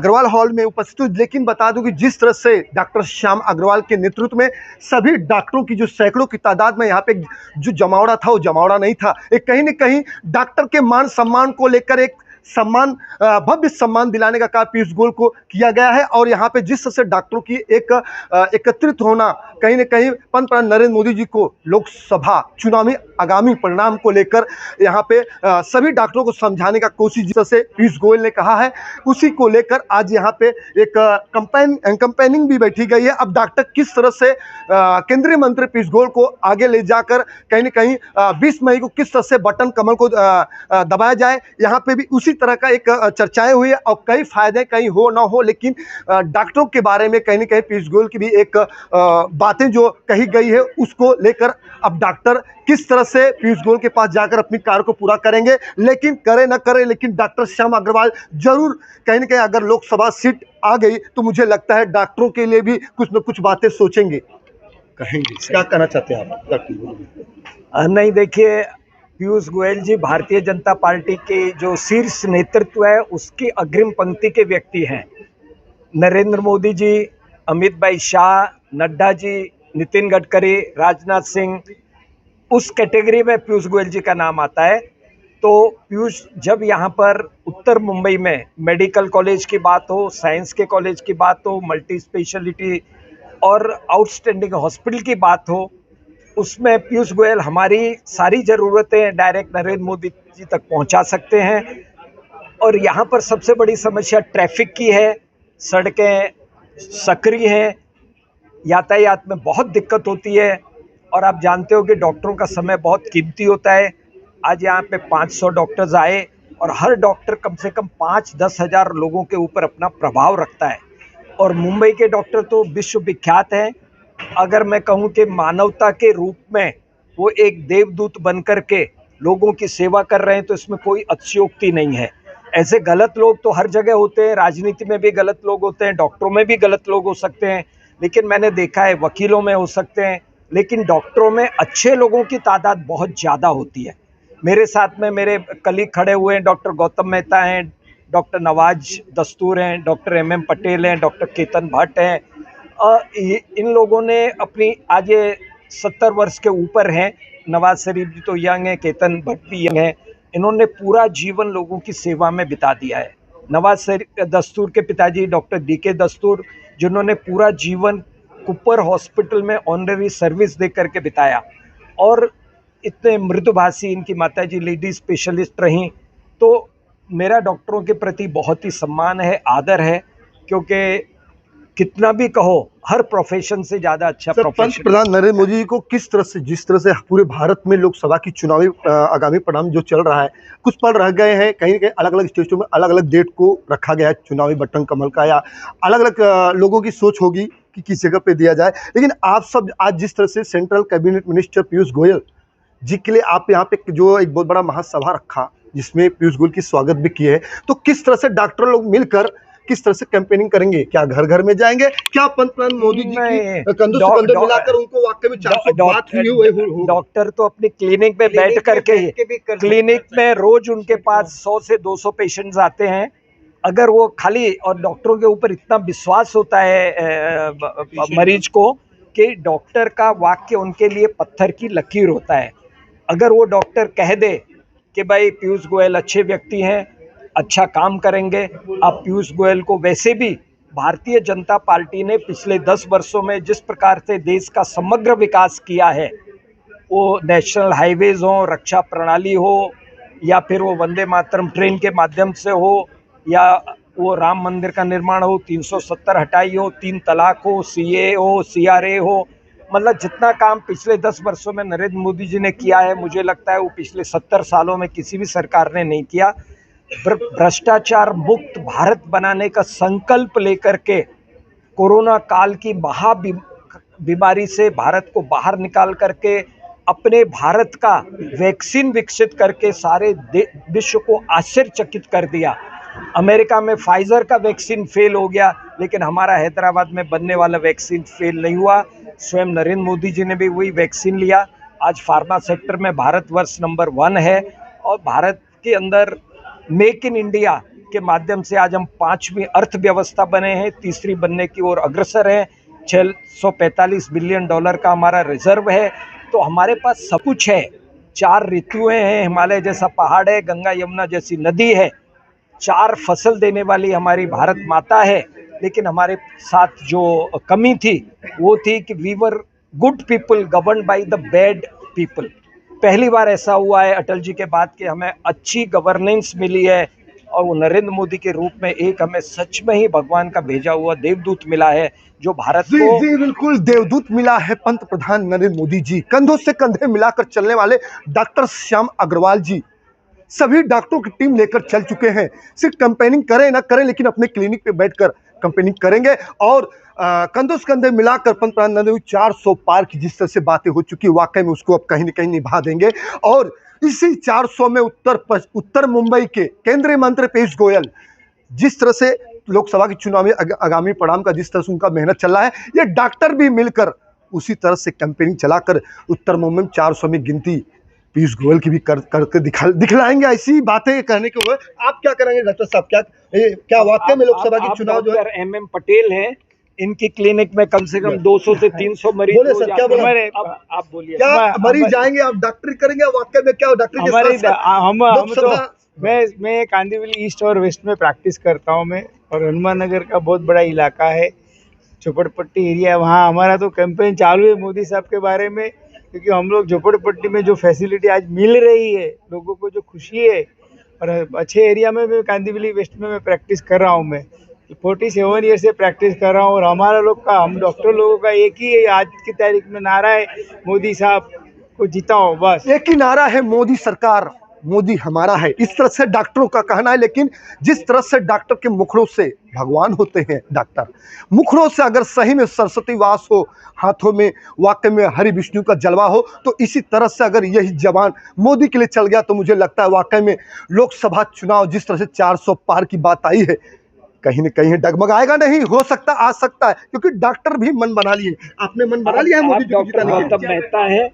Agarwal hall में उपस्थित हूँ। लेकिन बता दूं कि जिस तरह से डॉक्टर श्याम अग्रवाल के नेतृत्व में सभी डॉक्टरों की जो सैकड़ों की तादाद में यहाँ पे जो जमावड़ा था वो जमावड़ा नहीं था। एक कहीं न कहीं डॉक्टर के मान सम्मान को लेकर एक सम्मान, भव्य सम्मान दिलाने का काम पीयूष गोयल को किया गया है। और यहाँ पे जिस तरह से डॉक्टरों की एक एकत्रित होना, कहीं न कहीं पंतप्रधान नरेंद्र मोदी जी को लोकसभा चुनाव में आगामी परिणाम को लेकर यहाँ पे सभी डॉक्टरों को समझाने का कोशिश जिस तरह से पीयूष गोयल ने कहा है, उसी को लेकर आज यहाँ पे एक कंपेनिंग भी बैठी गई है। अब डॉक्टर किस तरह से केंद्रीय मंत्री पीयूष गोयल को आगे ले जाकर कहीं न कहीं 20 मई को किस तरह से बटन कमल को दबाया जाए, यहाँ पे भी उसी तरह का एक चर्चाएं हुई है। और कई फायदे कहीं हो ना हो, लेकिन डॉक्टरों के बारे में कहीं न कहीं पीयूष गोयल की भी एक बातें जो कही गई है उसको लेकर अब डॉक्टर किस तरह से पीयूष गोयल के पास जाकर अपनी कार्य को पूरा करेंगे। लेकिन करे ना करे, लेकिन डॉक्टर श्याम अग्रवाल जरूर कहीं न कहीं अगर लोकसभा सीट आ गई तो मुझे लगता है डॉक्टरों के लिए भी कुछ न कुछ बातें सोचेंगे, कहेंगे। क्या कहना चाहते हैं आप डॉक्टर? नहीं, देखिए, पीयूष गोयल जी भारतीय जनता पार्टी के जो शीर्ष नेतृत्व है उसकी अग्रिम पंक्ति के व्यक्ति हैं। नरेंद्र मोदी जी, अमित भाई शाह, नड्डा जी, नितिन गडकरी, राजनाथ सिंह, उस कैटेगरी में पीयूष गोयल जी का नाम आता है। तो पीयूष जब यहाँ पर उत्तर मुंबई में मेडिकल कॉलेज की बात हो, साइंस के कॉलेज की बात हो, मल्टी स्पेशलिटी और आउटस्टैंडिंग हॉस्पिटल की बात हो, उसमें पीयूष गोयल हमारी सारी ज़रूरतें डायरेक्ट नरेंद्र मोदी जी तक पहुंचा सकते हैं। और यहाँ पर सबसे बड़ी समस्या ट्रैफिक की है, सड़कें सक्रिय हैं, यातायात में बहुत दिक्कत होती है। और आप जानते हो कि डॉक्टरों का समय बहुत कीमती होता है। आज यहाँ पे 500 डॉक्टर्स आए और हर डॉक्टर कम से कम 5-10 हज़ार लोगों के ऊपर अपना प्रभाव रखता है। और मुंबई के डॉक्टर तो विश्व विख्यात हैं। अगर मैं कहूँ कि मानवता के रूप में वो एक देवदूत बनकर के लोगों की सेवा कर रहे हैं, तो इसमें कोई अतिशयोक्ति नहीं है। ऐसे गलत लोग तो हर जगह होते हैं, राजनीति में भी गलत लोग होते हैं, डॉक्टरों में भी गलत लोग हो सकते हैं, लेकिन मैंने देखा है वकीलों में हो सकते हैं, लेकिन डॉक्टरों में अच्छे लोगों की तादाद बहुत ज़्यादा होती है। मेरे साथ में मेरे कलीग खड़े हुए हैं, डॉक्टर गौतम मेहता हैं, डॉक्टर नवाज दस्तूर हैं, डॉक्टर MM पटेल हैं, डॉक्टर केतन भट्ट हैं। इन लोगों ने अपनी, आज ये 70 वर्ष के ऊपर हैं, नवाज शरीफ जी तो यंग हैं, केतन भट्ट भी यंग हैं। इन्होंने पूरा जीवन लोगों की सेवा में बिता दिया है। नवाज दस्तूर के पिताजी डॉक्टर DK दस्तूर, जिन्होंने पूरा जीवन कुपर हॉस्पिटल में ऑनररी सर्विस दे करके बिताया, और इतने मृदुभाषी इनकी माताजी लेडी स्पेशलिस्ट रहीं। तो मेरा डॉक्टरों के प्रति बहुत ही सम्मान है, आदर है, क्योंकि कितना भी कहो हर प्रोफेशन से ज़्यादा अच्छा प्रोफेशन। पंतप्रधान नरेंद्र मोदी जी को किस तरह से, जिस तरह से पूरे भारत में लोकसभा की चुनावी आगामी परिणाम जो चल रहा है, कुछ पल रह गए हैं, कहीं कहीं अलग अलग स्टेटों में अलग अलग डेट को रखा गया है चुनावी बटन कमल का, या अलग अलग लोगों की सोच होगी कि किस जगह पे दिया जाए। लेकिन आप सब आज जिस तरह से central cabinet minister Piyush Goyal ji के लिए आप यहाँ पे जो एक बहुत बड़ा महासभा रखा जिसमें पीयूष गोयल की स्वागत भी किए है, तो किस तरह से डॉक्टर लोग मिलकर किस तरह से कैंपेनिंग करेंगे? क्या घर घर में जाएंगे? क्या पंतप्रधान मोदी जी की कंधों से कंधे मिलाकर उनको वाकई में 400 बात हुई? डॉक्टर तो अपनी क्लिनिक में बैठ करके ही, क्लिनिक में रोज उनके पास 100 से 200 पेशेंट्स आते हैं। अगर वो खाली, और डॉक्टरों के ऊपर इतना विश्वास होता है मरीज को कि डॉक्टर का वाक्य उनके लिए पत्थर की लकीर होता है। अगर वो डॉक्टर कह दे कि भाई पीयूष गोयल अच्छे व्यक्ति हैं, अच्छा काम करेंगे, अब पीयूष गोयल को, वैसे भी भारतीय जनता पार्टी ने पिछले 10 वर्षों में जिस प्रकार से देश का समग्र विकास किया है, वो नेशनल हाईवेज हो, रक्षा प्रणाली हो, या फिर वो वंदे मातरम ट्रेन के माध्यम से हो, या वो राम मंदिर का निर्माण हो, 370 हटाई हो, 3 तलाक हो, CA हो, CRA हो, मतलब जितना काम पिछले 10 वर्षों में नरेंद्र मोदी जी ने किया है, मुझे लगता है वो पिछले 70 सालों में किसी भी सरकार ने नहीं किया। भ्रष्टाचार मुक्त भारत बनाने का संकल्प लेकर के कोरोना काल की बीमारी से भारत को बाहर निकाल करके अपने भारत का वैक्सीन विकसित करके सारे विश्व को आश्चर्यचकित कर दिया। अमेरिका में फाइजर का वैक्सीन फेल हो गया, लेकिन हमारा हैदराबाद में बनने वाला वैक्सीन फेल नहीं हुआ। स्वयं नरेंद्र मोदी जी ने भी वही वैक्सीन लिया। आज फार्मा सेक्टर में भारतवर्ष नंबर 1 है, और भारत के अंदर मेक इन इंडिया के माध्यम से आज हम 5वीं अर्थव्यवस्था बने हैं, तीसरी बनने की ओर अग्रसर है। $645 बिलियन का हमारा रिजर्व है। तो हमारे पास सब कुछ है। 4 ऋतुएं हैं, हिमालय जैसा पहाड़ है, गंगा यमुना जैसी नदी है, 4 फसल देने वाली हमारी भारत माता है। लेकिन हमारे साथ जो कमी थी वो थी कि we were good people governed by the bad people. पहली बार ऐसा हुआ है अटल जी के बाद कि हमें अच्छी गवर्नेंस मिली है और वो नरेंद्र मोदी के रूप में एक हमें सच में ही भगवान का भेजा हुआ देवदूत मिला है जो भारत जी को जी बिल्कुल देवदूत मिला है पंत प्रधान नरेंद्र मोदी जी। कंधों से कंधे मिलाकर चलने वाले डॉक्टर श्याम अग्रवाल जी सभी डॉक्टरों की टीम लेकर चल चुके हैं। सिर्फ कंपेनिंग करें ना करें लेकिन अपने क्लिनिक पे बैठकर कंपेनिंग करेंगे और कंधों से कंधे मिलाकर पंत प्रधान नरेंद्र मोदी 400 पार की जिस तरह से बातें हो चुकी है वाकई में उसको अब कहीं न कहीं निभा देंगे। और इसी 400 में उत्तर मुंबई के केंद्रीय मंत्री पीयूष गोयल जिस तरह से लोकसभा के चुनाव में आगामी परिणाम का जिस तरह से उनका मेहनत चल रहा है, ये डॉक्टर भी मिलकर उसी तरह से कैंपेनिंग चलाकर उत्तर मुंबई में 400 में गिनती पीयूष गोयल की भी करके दिखलाएंगे। ऐसी बातें कहने के हुए आप क्या करेंगे डॉक्टर साहब? क्या वाकई में लोकसभा के चुनाव जो है MM पटेल हैं, इनकी क्लिनिक में कम से कम 200 से 300 मरीज बोले सर, क्या बोला? आप बोलिए। क्या मरीज जाएंगे आप डॉक्टरी करेंगे? वाकई में क्या डॉक्टरी के साथ साथ मैं कांदिवली ईस्ट और वेस्ट में प्रैक्टिस करता हूँ मैं, और हनुमान नगर का बहुत बड़ा इलाका है, झोपड़पट्टी एरिया। वहाँ हमारा तो कैंपेन चालू है मोदी साहब के बारे में, क्योंकि हम लोग झोपड़पट्टी में जो फैसिलिटी आज मिल रही है, लोगों को जो खुशी है, और अच्छे एरिया में मैं कांदिवली वेस्ट में मैं प्रैक्टिस कर रहा हूँ। मैं 47 ईयर से प्रैक्टिस कर रहा हूँ, और हमारा लोग का, हम डॉक्टर लोगों का एक ही है आज की तारीख में नारा है, मोदी साहब को जिताओ। बस एक ही नारा है, मोदी सरकार, मोदी हमारा है। इस तरह से डॉक्टरों का कहना है। लेकिन जिस तरह से डॉक्टर के मुखड़ों से भगवान होते हैं, डॉक्टर मुखड़ों से अगर सही में सरस्वती वास हो, हाथों में वाकई में हरि विष्णु का जलवा हो, तो इसी तरह से अगर यही जवान मोदी के लिए चल गया तो मुझे लगता है वाकई में लोकसभा चुनाव जिस तरह से 400 पार की बात आई है, कहीं न कहीं डगमगाएगा नहीं। हो सकता आ सकता है, क्योंकि डॉक्टर भी मन बना लिए। आपने मन बना लिया है मोदी जी को जिताने के लिए? गौतम मेहता है,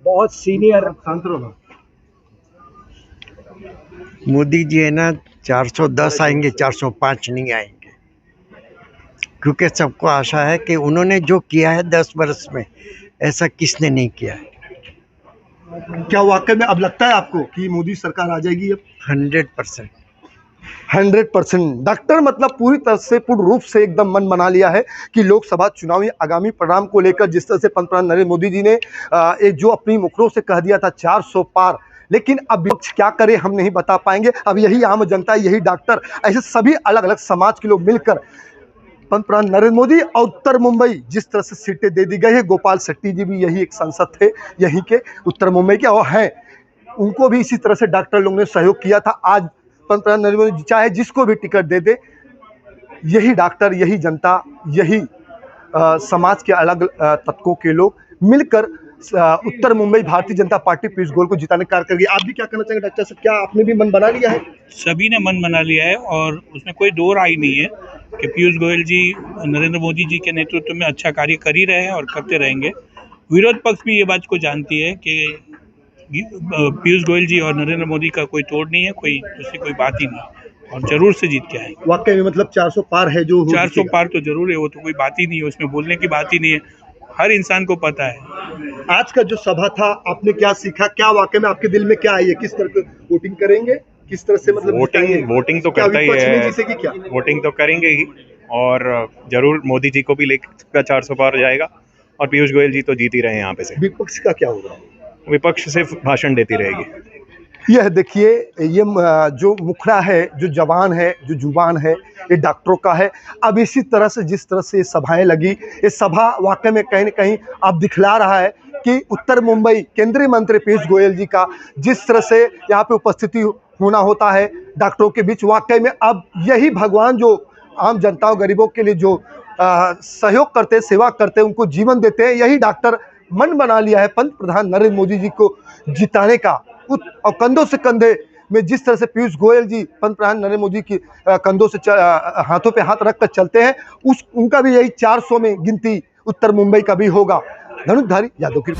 बहुत सीनियर। मोदी जी है ना 410 आएंगे, 405 नहीं आएंगे, क्योंकि सबको आशा है कि उन्होंने जो किया है 10 वर्ष में ऐसा किसने नहीं किया है। क्या वाकई में अब लगता है आपको कि मोदी सरकार आ जाएगी? अब 100%। 100% डॉक्टर मतलब पूरी तरह से पूर्ण रूप से एकदम मन बना लिया है कि लोकसभा चुनाव में आगामी परिणाम को लेकर जिस तरह से पंतप्रधान नरेंद्र मोदी जी ने एक जो अपनी मुखरों से कह दिया था 400 पार, लेकिन अब विपक्ष क्या करे हम नहीं बता पाएंगे। अब यही आम जनता, यही डॉक्टर, ऐसे सभी अलग अलग समाज के लोग मिलकर पंतप्रधान नरेंद्र मोदी और उत्तर मुंबई जिस तरह से सीटें दे दी गई है, गोपाल शेट्टी जी भी यही एक सांसद थे यहीं के उत्तर मुंबई के और हैं, उनको भी इसी तरह से डॉक्टर लोगों ने सहयोग किया था। आज पंतप्रधान नरेंद्र मोदी चाहे जिसको भी टिकट दे दे, यही डॉक्टर, यही जनता, यही समाज के अलग तबकों के लोग मिलकर उत्तर मुंबई भारतीय जनता पार्टी पीयूष गोयल को जिताने का कार्य करेगी। आप भी क्या कहना चाहेंगे डॉक्टर साहब? क्या आपने भी मन बना लिया है? सभी ने मन बना लिया है और उसमें कोई दो राय नहीं है कि पीयूष गोयल जी नरेंद्र मोदी जी के नेतृत्व में अच्छा कार्य कर ही रहे हैं और करते रहेंगे। विरोध पक्ष भी ये बात को जानती है कि पीयूष गोयल जी और नरेंद्र मोदी का कोई तोड़ नहीं है, कोई उससे कोई बात ही नहीं, और जरूर से जीत के आएंगे। वाकई में मतलब 400 पार है, जो 400 पार तो जरूर है, वो तो कोई बात ही नहीं है, उसमें बोलने की बात ही नहीं है, हर इंसान को पता है। आज का जो सभा था आपने क्या सीखा? क्या वाकई में आपके दिल में क्या आई है? किस तरह की वोटिंग करेंगे? किस तरह से मतलब वोटिंग तो करता ही है, क्या वोटिंग तो करेंगे ही, और जरूर मोदी जी को भी लेकर 400 पार हो जाएगा, और पीयूष गोयल जी तो जीत ही रहे हैं यहाँ पे से। विपक्ष का क्या होगा? विपक्ष सिर्फ भाषण देती रहेगी। यह देखिए, ये जो मुखड़ा है, जो जवान है, जो जुबान है, ये डॉक्टरों का है। अब इसी तरह से जिस तरह से सभाएं लगी, ये सभा वाकई में कहीं न कहीं अब दिखला रहा है कि उत्तर मुंबई केंद्रीय मंत्री पीयूष गोयल जी का जिस तरह से यहाँ पे उपस्थिति होना होता है डॉक्टरों के बीच, वाकई में अब यही भगवान जो आम जनता और गरीबों के लिए जो सहयोग करते, सेवा करते, उनको जीवन देते हैं, यही डॉक्टर मन बना लिया है पंतप्रधान नरेंद्र मोदी जी को जिताने का। और कंधों से कंधे में जिस तरह से पीयूष गोयल जी पंतप्रधान नरेंद्र मोदी की कंधों से हाथों पे हाथ रखकर चलते हैं, उनका भी यही 400 में गिनती उत्तर मुंबई का भी होगा। धनुषधारी यादव की